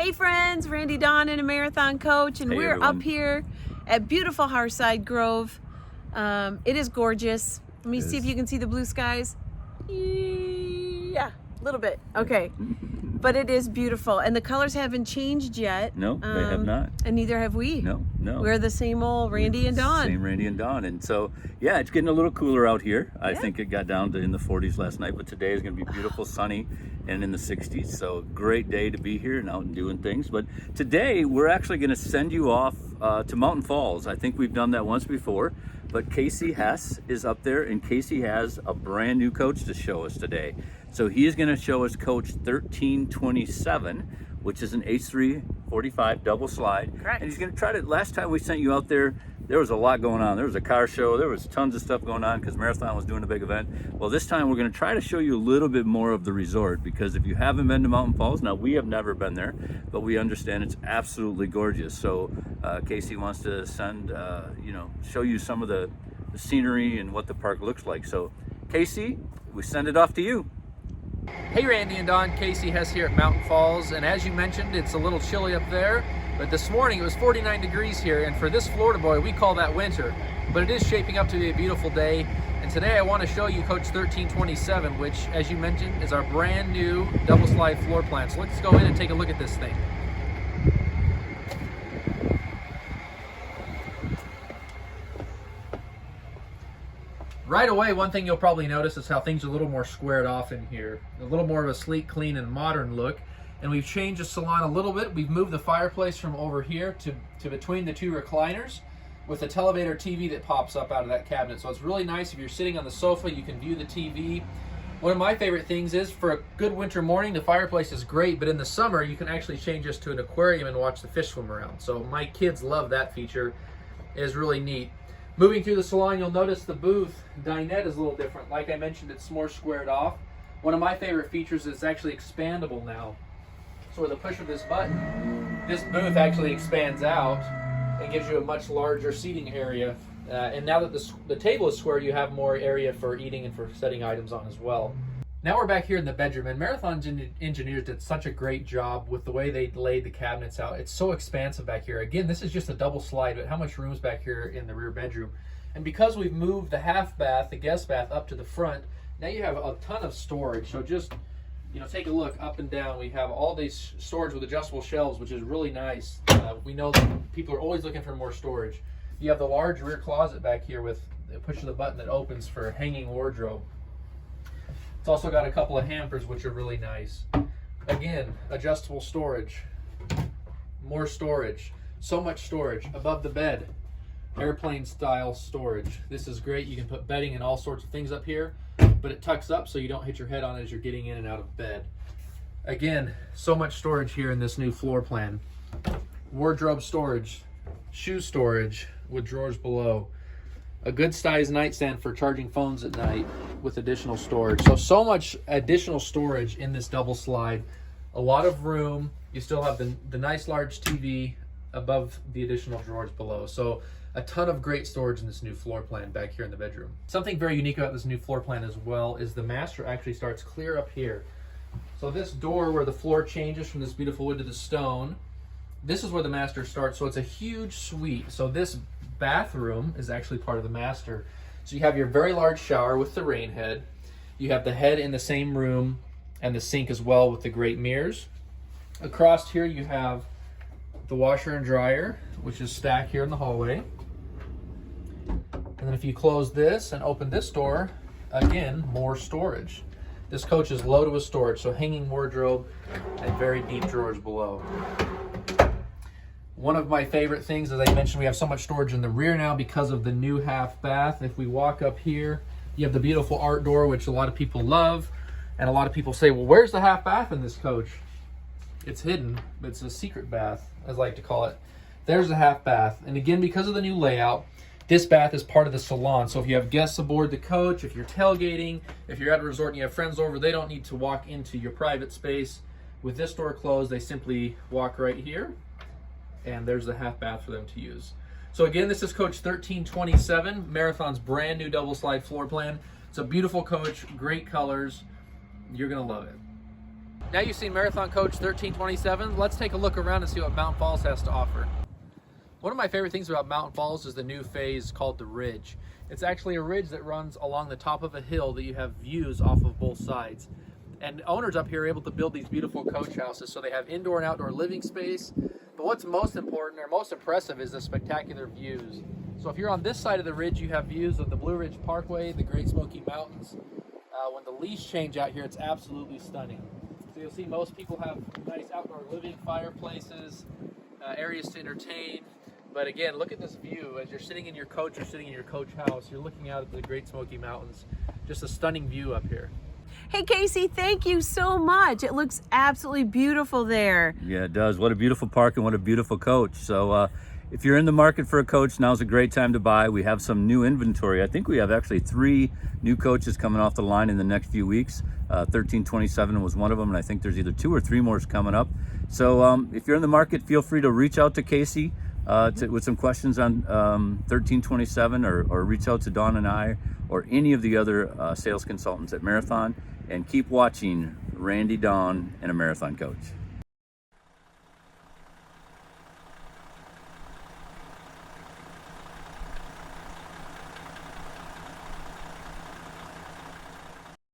Hey friends, Randy Dawn and a marathon coach, and Hey, we're everyone. up here at beautiful Harside Grove. It is gorgeous. Let me see if you can see the blue skies. Yeah, a little bit. Okay. But it is beautiful, and the colors haven't changed yet. No, they have not. And neither have we. No. We're the same old Randy and Dawn. Same Randy and Dawn. And so, yeah, it's getting a little cooler out here. I think it got down to in the 40s last night, but today is going to be beautiful, sunny, and in the 60s. So, great day to be here and out and doing things. But today, we're actually going to send you off to Mountain Falls. I think we've done that once before, but Casey Hess is up there, and Casey has a brand new coach to show us today. So he is going to show us coach 1327, which is an H3 45 double slide. Correct. And he's going to try to, last time we sent you out there, there was a lot going on. There was a car show, there was tons of stuff going on because Marathon was doing a big event. Well, this time we're going to try to show you a little bit more of the resort, because if you haven't been to Mountain Falls, now we have never been there, but we understand it's absolutely gorgeous. So Casey wants to send, show you some of the scenery and what the park looks like. So Casey, we send it off to you. Hey Randy and Dawn, Casey Hess here at Mountain Falls, and as you mentioned, it's a little chilly up there, but this morning it was 49 degrees here, and for this Florida boy, we call that winter. But it is shaping up to be a beautiful day, and today I want to show you Coach 1327, which, as you mentioned, is our brand new double slide floor plan. So let's go in and take a look at this thing. Right away, one thing you'll probably notice is how things are a little more squared off in here. A little more of a sleek, clean, and modern look. And we've changed the salon a little bit. We've moved the fireplace from over here to between the two recliners with a televator TV that pops up out of that cabinet. So it's really nice. If you're sitting on the sofa, you can view the TV. One of my favorite things is, for a good winter morning, the fireplace is great, but in the summer, you can actually change this to an aquarium and watch the fish swim around. So my kids love that feature. It is really neat. Moving through the salon, you'll notice the booth dinette is a little different. Like I mentioned, it's more squared off. One of my favorite features is it's actually expandable now. So with the push of this button, this booth actually expands out and gives you a much larger seating area. And now that the table is square, you have more area for eating and for setting items on as well. Now we're back here in the bedroom, and Marathon's engineers did such a great job with the way they laid the cabinets out. It's so expansive back here. Again, this is just a double slide, but how much room is back here in the rear bedroom? And because we've moved the half bath, the guest bath, up to the front, now you have a ton of storage. So just, take a look up and down. We have all these storage with adjustable shelves, which is really nice. We know that people are always looking for more storage. You have the large rear closet back here with the push of the button that opens for hanging wardrobe. It's also got a couple of hampers, which are really nice. Again, adjustable storage, more storage, so much storage above the bed, airplane style storage. This is great. You can put bedding and all sorts of things up here, but it tucks up so you don't hit your head on it as you're getting in and out of bed. Again, so much storage here in this new floor plan. Wardrobe storage, shoe storage with drawers below. A good size nightstand for charging phones at night with additional storage. So much additional storage in this double slide. A lot of room. You still have the nice large TV above the additional drawers below. So a ton of great storage in this new floor plan back here in the bedroom. Something very unique about this new floor plan as well is the master actually starts clear up here. So this door where the floor changes from this beautiful wood to the stone, this is where the master starts. So it's a huge suite. So this bathroom is actually part of the master. So you have your very large shower with the rain head. You have the head in the same room and the sink as well with the great mirrors. Across here you have the washer and dryer, which is stacked here in the hallway. And then if you close this and open this door, again, more storage. This coach is loaded with storage, so hanging wardrobe and very deep drawers below. One of my favorite things, as I mentioned, we have so much storage in the rear now because of the new half bath. If we walk up here, you have the beautiful art door, which a lot of people love. And a lot of people say, well, where's the half bath in this coach? It's hidden, but it's a secret bath, as I like to call it. There's the half bath. And again, because of the new layout, this bath is part of the salon. So if you have guests aboard the coach, if you're tailgating, if you're at a resort and you have friends over, they don't need to walk into your private space. With this door closed, they simply walk right here, and there's the half bath for them to use. So again, this is Coach 1327, Marathon's brand new double slide floor plan. It's a beautiful coach, great colors. You're gonna love it. Now you've seen Marathon Coach 1327. Let's take a look around and see what Mountain Falls has to offer. One of my favorite things about Mountain Falls is the new phase called the Ridge. It's actually a ridge that runs along the top of a hill that you have views off of both sides. And owners up here are able to build these beautiful coach houses, so they have indoor and outdoor living space. But what's most important or most impressive is the spectacular views. So if you're on this side of the ridge, you have views of the Blue Ridge Parkway, the Great Smoky Mountains. When the leaves change out here, it's absolutely stunning. So you'll see most people have nice outdoor living, fireplaces, areas to entertain. But again, look at this view. As you're sitting in your coach, you're sitting in your coach house, you're looking out at the Great Smoky Mountains. Just a stunning view up here. Hey Casey, thank you so much. It looks absolutely beautiful there. Yeah, it does. What a beautiful park and what a beautiful coach. So if you're in the market for a coach, now's a great time to buy. We have some new inventory. I think we have actually 3 new coaches coming off the line in the next few weeks. 1327 was one of them, and I think there's either 2 or 3 more coming up. So if you're in the market, feel free to reach out to Casey with some questions on 1327, or reach out to Dawn and I or any of the other sales consultants at Marathon, and keep watching Randy, Dawn, and a Marathon Coach.